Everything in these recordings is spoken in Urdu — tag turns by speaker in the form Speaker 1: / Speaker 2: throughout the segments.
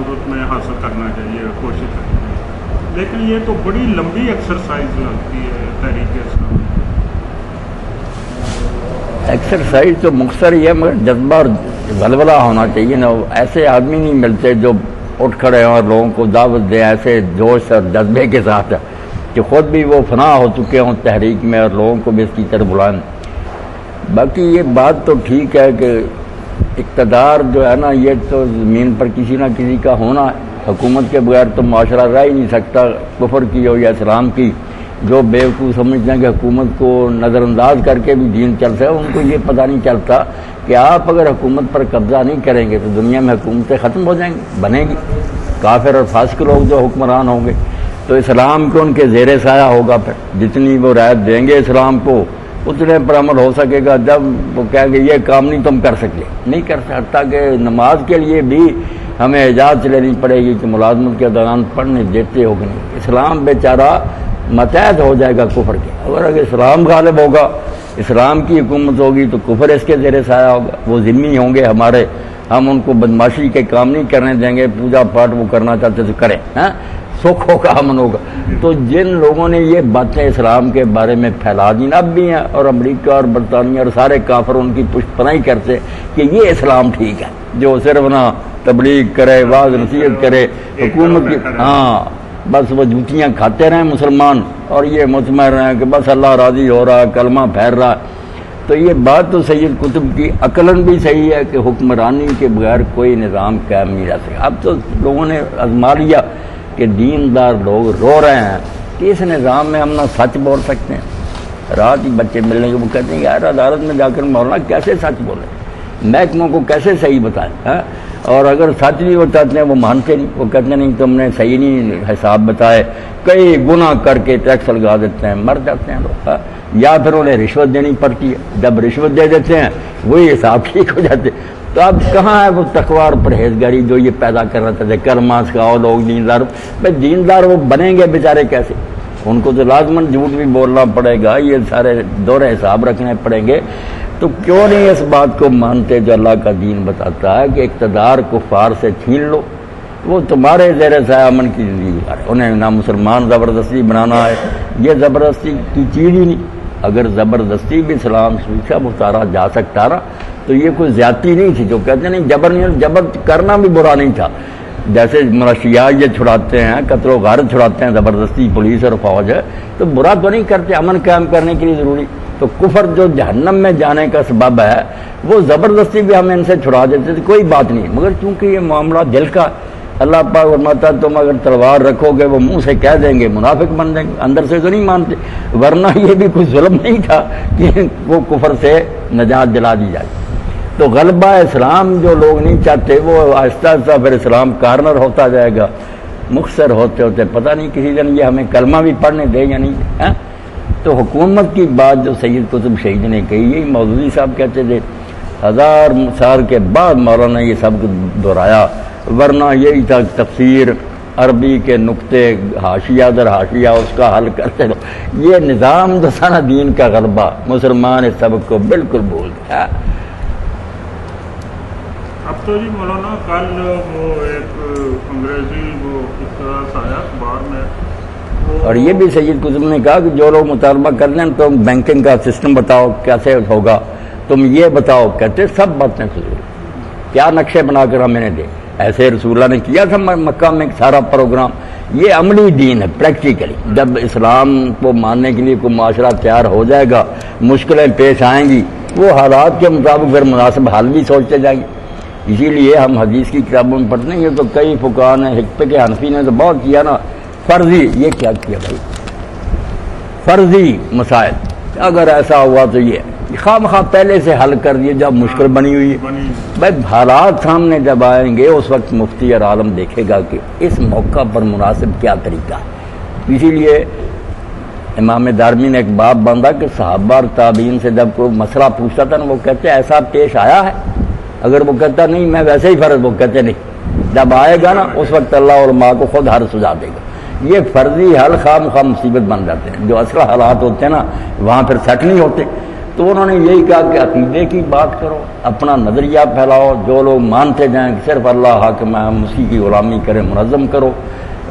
Speaker 1: صورت میں حاصل کرنا چاہیے، کوشش کرنی چاہیے، لیکن یہ تو بڑی لمبی ایکسرسائز لگتی ہے تحریک اسلام۔
Speaker 2: ایکسرسائز تو مختصر ہی ہے، مگر جذبہ اور ولولہ ہونا چاہیے نا۔ ایسے آدمی نہیں ملتے جو اٹھ کھڑے اور لوگوں کو دعوت دیں ایسے جوش اور جذبے کے ساتھ کہ خود بھی وہ فنا ہو چکے ہوں تحریک میں اور لوگوں کو بھی اس کی طرف بلائیں۔ باقی یہ بات تو ٹھیک ہے کہ اقتدار جو ہے نا یہ تو زمین پر کسی نہ کسی کا ہونا ہے۔ حکومت کے بغیر تو معاشرہ رہ ہی نہیں سکتا، کفر کی ہو یا اسلام کی۔ جو بیوقوف سمجھتے ہیں کہ حکومت کو نظر انداز کر کے بھی دین چلتا ہے، ان کو یہ پتہ نہیں چلتا کہ آپ اگر حکومت پر قبضہ نہیں کریں گے تو دنیا میں حکومتیں ختم ہو جائیں گی، بنے گی کافر اور فاسق لوگ جو حکمران ہوں گے۔ تو اسلام کو ان کے زیر سایہ ہوگا، پھر جتنی وہ رعایت دیں گے اسلام کو اتنے پر عمل ہو سکے گا۔ جب وہ کہیں گے یہ کام نہیں تم کر سکتے، نہیں کر سکتا کہ نماز کے لیے بھی ہمیں اجازت لینی پڑے گی کہ ملازمت کے دوران پڑھنے دیتے ہو کہ نہیں۔ اسلام بیچارہ متحد ہو جائے گا کفر کے۔ اگر اسلام غالب ہوگا، اسلام کی حکومت ہوگی تو کفر اس کے زیر سایہ ہوگا، وہ ذمہ ہوں گے ہمارے، ہم ان کو بدماشی کے کام نہیں کرنے دیں گے، پوجا پاٹ وہ کرنا چاہتے تو کریں، سکھ ہوگا امن ہوگا۔ تو جن لوگوں نے یہ باتیں اسلام کے بارے میں پھیلا دی اب بھی ہیں، اور امریکہ اور برطانیہ اور سارے کافر ان کی پشت پناہی کرتے کہ یہ اسلام ٹھیک ہے، جو صرف نہ تبلیغ کرے، واعظ نصیحت کرے، حکومت کی بس وہ جوتیاں کھاتے رہیں مسلمان، اور یہ مطمئن رہیں کہ بس اللہ راضی ہو رہا، کلمہ پھیر رہا۔ تو یہ بات تو سید قطب کی عقلاً بھی صحیح ہے کہ حکمرانی کے بغیر کوئی نظام قائم نہیں رہ سکتا۔ اب تو لوگوں نے آزما لیا کہ دیندار لوگ رو رہے ہیں کہ اس نظام میں ہم نہ سچ بول سکتے ہیں۔ رات ہی بچے ملنے کے وہ کہتے ہیں یار عدالت میں جا کر مولانا کیسے سچ بولیں، محکموں کو کیسے صحیح بتائیں، اور اگر سچ بھی بتاتے ہیں وہ مانتے نہیں، وہ کہتے ہیں نہیں تم نے صحیح نہیں حساب بتائے، کئی گناہ کر کے ٹیکس لگا دیتے ہیں، مر جاتے ہیں لوگ، یا پھر انہیں رشوت دینی پڑتی ہے، جب رشوت دے دیتے ہیں وہی حساب ٹھیک ہو جاتے۔ تو اب کہاں ہے وہ تقوی اور پرہیزگاری جو یہ پیدا کرنا چاہتے کلمہ سکھاؤ لوگ دیندار، بھائی دیندار وہ بنیں گے بیچارے کیسے؟ ان کو تو لازماً جھوٹ بھی بولنا پڑے گا، یہ سارے دورے حساب رکھنے پڑیں گے۔ تو کیوں نہیں اس بات کو مانتے جو اللہ کا دین بتاتا ہے کہ اقتدار کفار سے چھین لو، وہ تمہارے زیر سایہ امن کی زندگی گزارے، انہیں نہ مسلمان زبردستی بنانا ہے، یہ زبردستی کی چیز ہی نہیں۔ اگر زبردستی بھی اسلام سے اتارا جا سکتا نا تو یہ کوئی زیادتی نہیں تھی۔ جو کہتے ہیں نہیں جبر نہیں، جبر کرنا بھی برا نہیں تھا، جیسے منشیات یہ چھڑاتے ہیں، قتل و غارت چھڑاتے ہیں زبردستی پولیس اور فوج ہے، تو برا تو نہیں کرتے، امن قائم کرنے کے لیے ضروری۔ تو کفر جو جہنم میں جانے کا سبب ہے وہ زبردستی بھی ہم ان سے چھڑا دیتے تھے، کوئی بات نہیں، مگر چونکہ یہ معاملہ دل کا، اللہ پاک فرماتا ہے تم اگر تلوار رکھو گے وہ منہ سے کہہ دیں گے منافق بن جائیں گے، اندر سے تو نہیں مانتے، ورنہ یہ بھی کوئی ظلم نہیں تھا کہ وہ کفر سے نجات دلا دی جائے۔ تو غلبہ اسلام جو لوگ نہیں چاہتے وہ آہستہ آہستہ پھر اسلام کارنر ہوتا جائے گا، مختصر ہوتے ہوتے پتہ نہیں کسی دن یہ ہمیں کلمہ بھی پڑھنے دے یا نہیں۔ تو حکومت کی بات جو سید قطب شہید نے کہی، یہی مودودی صاحب کہتے تھے، 1000 سال کے بعد مولانا یہ سب دہرایا، ورنہ یہی تھا تفسیر عربی کے نقطے حاشیہ در حاشیہ اس کا حل کرتے رہو۔ یہ نظام دسانہ دین کا غلبہ مسلمان اس سبق کو بالکل بھول گیا۔
Speaker 1: اب تو جی مولانا کل وہ ایک انگریزی وہ اقتباس آیا اخبار میں،
Speaker 2: اور یہ بھی سید قطب نے کہا کہ جو لوگ مطالبہ کر لیں تم بینکنگ کا سسٹم بتاؤ کیسے ہوگا، تم یہ بتاؤ، کہتے سب باتیں فضول، کیا نقشے بنا کر ہمیں نے دے، ایسے رسول اللہ نے کیا تھا مکہ میں سارا پروگرام۔ یہ عملی دین ہے، پریکٹیکلی جب اسلام کو ماننے کے لیے کوئی معاشرہ تیار ہو جائے گا، مشکلیں پیش آئیں گی، وہ حالات کے مطابق پھر مناسب حل بھی سوچتے جائیں گے۔ اسی لیے ہم حدیث کی کتابوں میں پڑھتے ہیں، یہ تو کئی فقہاء نے، حکمت کے حنفی نے تو بہت کیا نا، فرضی، یہ کیا کیا بھائی، فرضی مسائل اگر ایسا ہوا تو یہ خواہ مخواہ پہلے سے حل کر دیے جب مشکل بنی ہوئی ہے۔ بھائی حالات سامنے جب آئیں گے اس وقت مفتی اور عالم دیکھے گا کہ اس موقع پر مناسب کیا طریقہ ہے۔ اسی لیے امام دارمی نے ایک باب باندھا کہ صحابہ اور تابعین سے جب کوئی مسئلہ پوچھتا تھا نا وہ کہتے ایسا پیش آیا ہے، اگر وہ کہتا نہیں میں ویسے ہی فرض، وہ کہتے نہیں، جب آئے گا نا اس وقت اللہ علماء کو خود حل سجا دے گا۔ یہ فرضی حل خواہ مخواہ مصیبت بن جاتے ہیں، جو اصل حالات ہوتے ہیں نا وہاں پھر سیٹ نہیں ہوتے۔ تو تو انہوں نے یہی کہا کہ عقیدے کی بات کرو، اپنا نظریہ پھیلاؤ، جو لوگ مانتے جائیں کہ صرف اللہ حاکم ہے ہم اسی کی غلامی کریں، منظم کرو،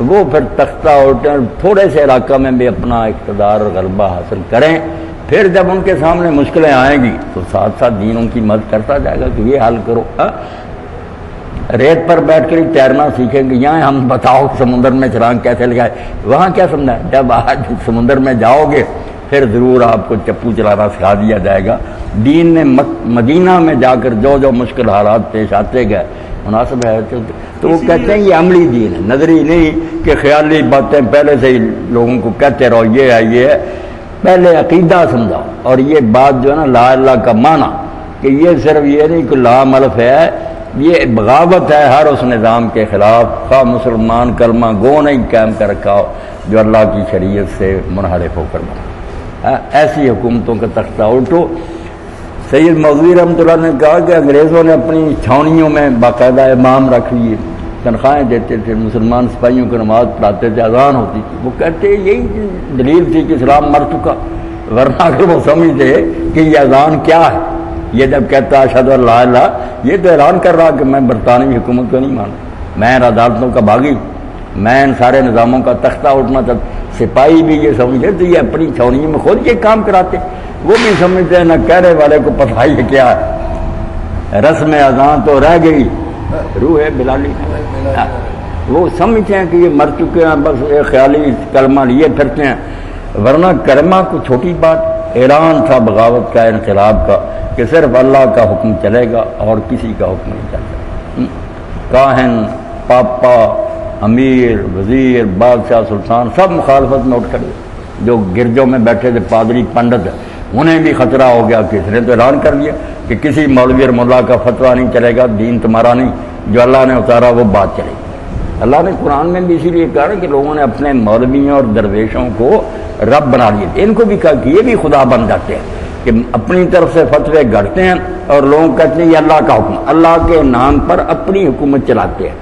Speaker 2: وہ پھر تختہ اٹھیں، تھوڑے سے علاقہ میں بھی اپنا اقتدار اور غلبہ حاصل کریں، پھر جب ان کے سامنے مشکلیں آئیں گی تو ساتھ ساتھ دین ان کی مدد کرتا جائے گا کہ یہ حل کرو۔ ریت پر بیٹھ کر ہی تیرنا سیکھیں گے، یہاں ہم بتاؤ سمندر میں چھلانگ کیسے لگائے، وہاں کیا سمجھا ہے؟ جب آج سمندر میں جاؤ گے پھر ضرور آپ کو چپو چلانا سکھا دیا جائے گا۔ دین نے مدینہ میں جا کر جو جو مشکل حالات پیش آتے گئے مناسب ہے تو وہ کہتے ہیں یہ عملی دین ہے، نظری نہیں کہ خیالی باتیں پہلے سے ہی لوگوں کو کہتے رہو یہ ہے یہ ہے، پہلے عقیدہ سمجھاؤ۔ اور یہ بات جو ہے نا لا اللہ کا معنی کہ یہ صرف یہ نہیں کہ لام الف ہے، یہ بغاوت ہے ہر اس نظام کے خلاف، خواہ مسلمان کلمہ گو نہیں قائم کر رکھا ہو جو اللہ کی شریعت سے منحرف ہو کر بنا۔ ایسی حکومتوں کا تختہ الٹو۔ سید مودودی رحمۃ اللہ نے کہا کہ انگریزوں نے اپنی چھاؤنیوں میں باقاعدہ امام رکھ لیے، تنخواہیں دیتے تھے، مسلمان سپاہیوں کو نماز پڑھاتے تھے، اذان ہوتی تھی، وہ کہتے یہی دلیل تھی کہ اسلام مر چکا، ورنہ اگر وہ سمجھتے کہ یہ اذان کیا ہے، یہ جب کہتا اشہد ان لا الہ، یہ تو اعلان کر رہا کہ میں برطانوی حکومت کو نہیں مانتا، میں عدالتوں کا باغی، میں ان سارے نظاموں کا تختہ اٹھنا چاہتا۔ سپاہی بھی یہ سمجھے تو یہ اپنی چھاؤنی میں خود یہ کام کراتے، وہ بھی سمجھتے ہیں نہ کہنے والے کو پتہ ہی کیا ہے، رسم اذان تو رہ گئی، روح بلالی، وہ سمجھتے ہیں کہ یہ مر چکے ہیں، بس ایک خیالی کلمہ لیے پھرتے ہیں، ورنہ کلمہ کو چھوٹی بات، اعلان تھا بغاوت کا، انقلاب کا، کہ صرف اللہ کا حکم چلے گا اور کسی کا حکم نہیں چلے گا۔ کاہن، پاپا، امیر، وزیر، بادشاہ، سلطان سب مخالفت میں اٹھ کھڑے، جو گرجوں میں بیٹھے تھے پادری پنڈت، انہیں بھی خطرہ ہو گیا کہ اس نے تو اعلان کر دیا کہ کسی مولوی اور ملا کا فتویٰ نہیں چلے گا، دین تمہارا نہیں، جو اللہ نے اتارا وہ بات چلے گی۔ اللہ نے قرآن میں بھی اسی لیے کہا کہ لوگوں نے اپنے مولویوں اور درویشوں کو رب بنا لیے، ان کو بھی کہا کہ یہ بھی خدا بن جاتے ہیں کہ اپنی طرف سے فتوے گھڑتے ہیں اور لوگ کہتے ہیں یہ اللہ کا حکم، اللہ کے نام پر اپنی حکومت چلاتے ہیں،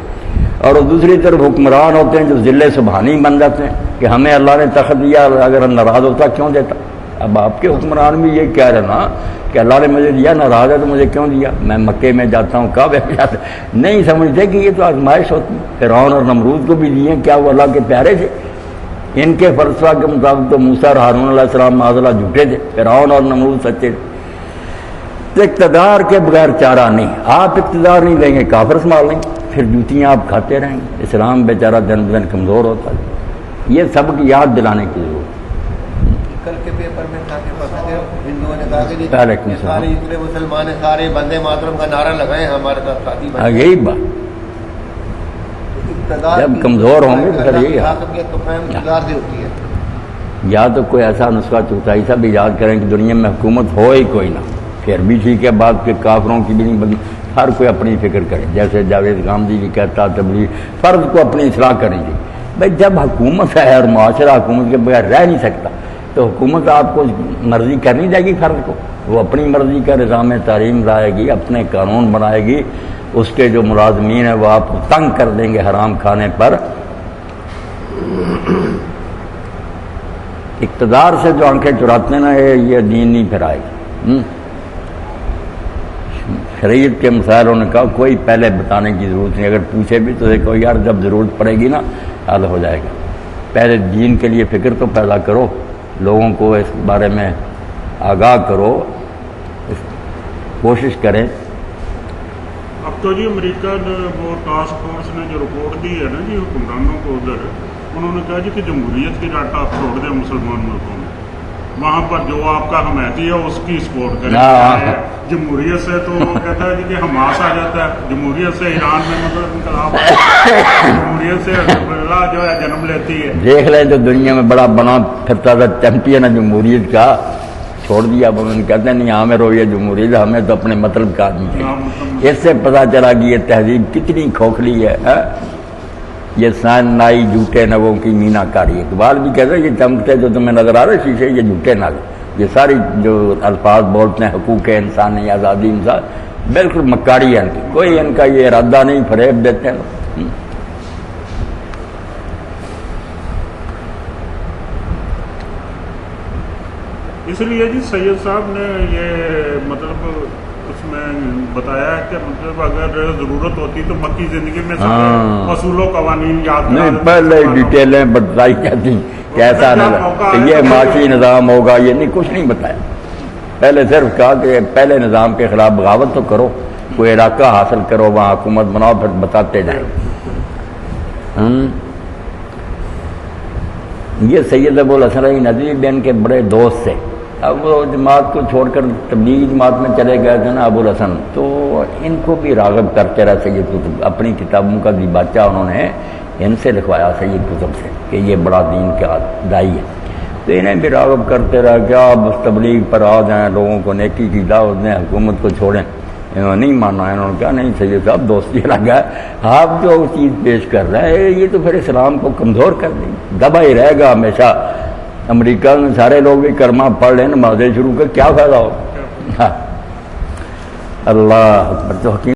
Speaker 2: اور دوسری طرف حکمران ہوتے ہیں جو ذل سبحانی بن جاتے ہیں کہ ہمیں اللہ نے تخت دیا، اگر ناراض ہوتا کیوں دیتا۔ اب آپ کے حکمران بھی یہ کہہ رہے نا کہ اللہ نے مجھے دیا، ناراض ہے تو مجھے کیوں دیا، میں مکے میں جاتا ہوں، کعبے میں جاتا ہوں، نہیں سمجھتے کہ یہ تو آزمائش ہوتی ہے۔ فرعون اور نمرود کو بھی دیے، کیا وہ اللہ کے پیارے تھے؟ ان کے فلسفہ کے مطابق تو موسیٰ اور ہارون علیہ السلام معاذ اللہ جھوٹے تھے، فرعون اور نمرود سچے تھے۔ اقتدار کے بغیر چارہ نہیں، آپ اقتدار نہیں دیں گے کافر سنبھال لیں گے، پھر جوتیاں آپ کھاتے رہیں گے، اسلام بیچارہ دن بدن کمزور ہوتا ہے۔ یہ سب کی یاد دلانے کی ضرورت ہے۔
Speaker 3: کل کے پیپر میں تھا کہ ہندوؤں نے کہا کہ
Speaker 2: سارے
Speaker 3: جتنے مسلمان ہیں سارے بندے ماترم کا نعرہ لگائے ہمارے ساتھ ساتھی بنے۔
Speaker 2: یہی بات، جب کمزور ہوں گے تو پھر یہی
Speaker 3: اقتدار سے ہوتی ہے۔
Speaker 2: یا تو کوئی ایسا نسخہ چوتھائی سا بھی یاد کریں کہ دنیا میں حکومت ہو ہی کوئی نہ، پھر بھی ٹھیک ہے، بات کہ کافروں کی بھی نہیں بنی، ہر کوئی اپنی فکر کرے، جیسے جاوید گامدی بھی کہتا تبلیغ فرد کو اپنی اصلاح کرنی چاہیے۔ بھائی جب حکومت ہے اور معاشرہ حکومت کے بغیر رہ نہیں سکتا تو حکومت آپ کو مرضی کرنی جائے گی، فرد کو وہ اپنی مرضی کا نظام تعلیم لائے گی، اپنے قانون بنائے گی، اس کے جو ملازمین ہیں وہ آپ کو تنگ کر دیں گے حرام کھانے پر۔ اقتدار سے جو آنکھیں چراتے نا یہ دین نہیں پھر آئے گی۔ شریعت کے مسائل نے کہا کوئی پہلے بتانے کی ضرورت نہیں، اگر پوچھے بھی تو دیکھو یار جب ضرورت پڑے گی نا حل ہو جائے گا، پہلے دین کے لیے فکر تو پیدا کرو، لوگوں کو اس بارے میں آگاہ کرو، کوشش کریں۔
Speaker 1: اب تو جی امریکہ نے وہ ٹاسک فورس نے جو رپورٹ دی ہے نا جی حکمرانوں کو ادھر، انہوں نے کہا جی کہ جمہوریت کی ڈاٹا آپ چھوڑ دیں مسلمان ملکوں میں، وہاں پر جو آپ کا حمایتی ہے اس کی سپورٹ کریں۔ جمہوریت سے تو کہتا ہے جی کہ حماس آ جاتا ہے، جمہوریت سے ایران میں مطلب انقلاب جمہوریت سے حزب اللہ جو ہے جنم لیتی ہے۔ دیکھ لیں جو دنیا میں بڑا بنا پھرتا تھا چیمپئن ہے جمہوریت کا، چھوڑ دیا، کہتے ہیں نہیں ہمیں رویہ جمہوریت، ہمیں تو اپنے مطلب کا آدمی چاہیے۔ اس سے پتہ چلا کہ یہ تہذیب کتنی کھوکھلی ہے، یہ سائن نائی جھوٹے نگوں کی مینا کاری۔ اقبال بھی کہتے ہیں یہ چمکتے جو تمہیں نظر آ رہے شیشے یہ جھوٹے نگ، یہ ساری جو الفاظ بولتے ہیں حقوق انسانی، آزادی، انسان، بالکل مکاری ہے ان کی، کوئی ان کا یہ ارادہ نہیں، فریب دیتے ہیں۔ اس لیے جی سید صاحب نے یہ مطلب اس میں بتایا ہے کہ مطلب اگر ضرورت ہوتی تو مکی زندگی میں سارے اصول و قوانین یاد
Speaker 2: نہیں پہلے ڈیٹیلیں بتائی جاتی کیسا یہ معاشی نظام ہوگا، یہ نہیں کچھ نہیں بتایا. پہلے صرف کہا کہ پہلے نظام کے خلاف بغاوت تو کرو، کوئی علاقہ حاصل کرو، وہاں حکومت بناؤ، پھر بتاتے جائیں. یہ سید ابو الحسن علی ندوی بھی ان کے بڑے دوست تھے. اب وہ جماعت کو چھوڑ کر تبلیغی جماعت میں چلے گئے تھے نا ابو الحسن، تو ان کو بھی راغب کرتے رہا سید قطب. اپنی کتابوں کا دیباچہ انہوں نے ان سے لکھوایا سید قطب سے کہ یہ بڑا دین کا دائی ہے. تو انہیں بھی راغب کرتے رہا کہ آپ اس تبلیغ پر آ جائیں، لوگوں کو نیکی کی دعوت دیں، حکومت کو چھوڑیں. انہوں نے نہیں مانا. انہوں نے کہا نہیں سید صاحب دوستی لگا، آپ جو چیز پیش کر رہے ہیں یہ تو پھر اسلام کو کمزور کر دیں، دبا ہی رہے گا ہمیشہ. امریکہ میں سارے لوگ بھی کلمہ پڑھ لیں، نمازیں شروع کر کیا فائدہ ہو. اللہ اکبر. تو